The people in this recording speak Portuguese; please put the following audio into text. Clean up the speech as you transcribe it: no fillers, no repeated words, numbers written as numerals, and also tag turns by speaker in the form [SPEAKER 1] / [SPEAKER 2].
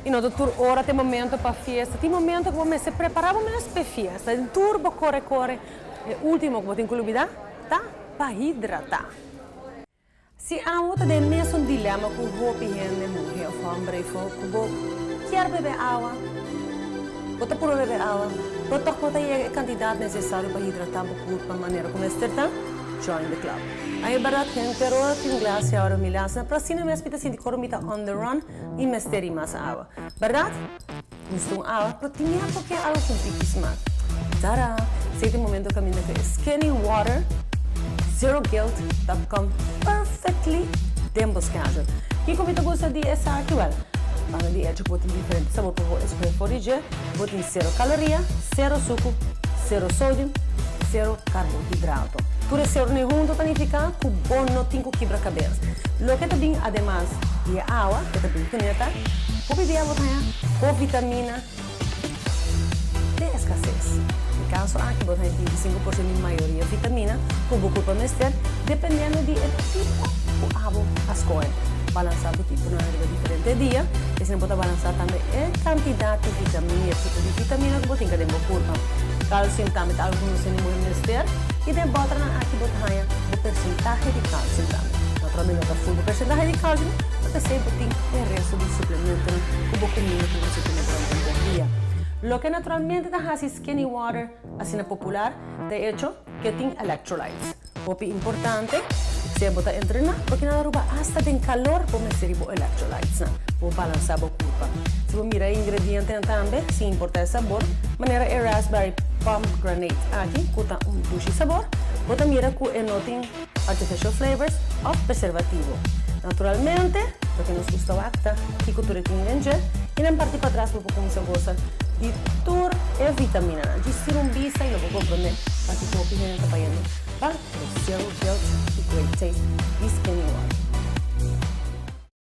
[SPEAKER 1] E no tur ora tem momento para festa, tem momento que você se preparava menos para festa, o turbo corre, e último que você tem que olvidar, tá? Para hidratar. Se há outra de mesmo dilema com roupa higiene, mulher, homem, que quer beber água, você pode beber água, você pode ter a quantidade necessária para hidratar o corpo de maneira como está, join the club. Aí, verdade, pero tem glace agora milhares, para cima mesmo está sendo corromita on the run e mesteri mais água, verdade? Gusto água, pero tem porque algo com piquismat. Tada! Se tem momento que caminha que Skinny Water Zero Guilt that come perfectly dembos casual. Que comida gosta de essa aqui, well? Para de hecho pode diferente sabor para escolher forage, pode zero caloria, zero suco, zero sódio, zero carboidrato. Tudo zero nem junto significa que bom não tem que quebrar cabeça. Lo que também además de água, que também conecta, pode de água com vitamina de escassez. No caso aqui, você tem 25% de maioria vitamina, que o corpo mestre, dependendo do tipo de água a escolher. Balançar o tipo na área diferente dia, e você pode balançar também a quantidade de vitamina, o tipo de vitamina que você tem que ter no corpo. Cálcio também, alguns são muito mestre, e de botar aqui botar o percentagem de cálcio também. Naturalmente, não full o percentagem de cálcio, mas sempre tem o resto do suplemento, o comida que você tem durante o dia. Lo que naturalmente hace Skinny Water, así na popular, de hecho, que tiene electrolytes. Popi importante, se bota entrenar, porque nada ruba hasta den calor, por meter electrolytes, por balançar a culpa. Se você mira ingredientes também, se importa o sabor, maneira é raspberry pomegranate aqui, que tem dulce sabor, você mira que não tem artificial flavors ou preservativo. Naturalmente, porque nos gusta o acta, que cultura tem vender, e na parte para trás, porque como se gosta de tur e vitamina, de sirumbisa e não vou compreender, para que o opinião está pagando, para o zero guilt e great taste.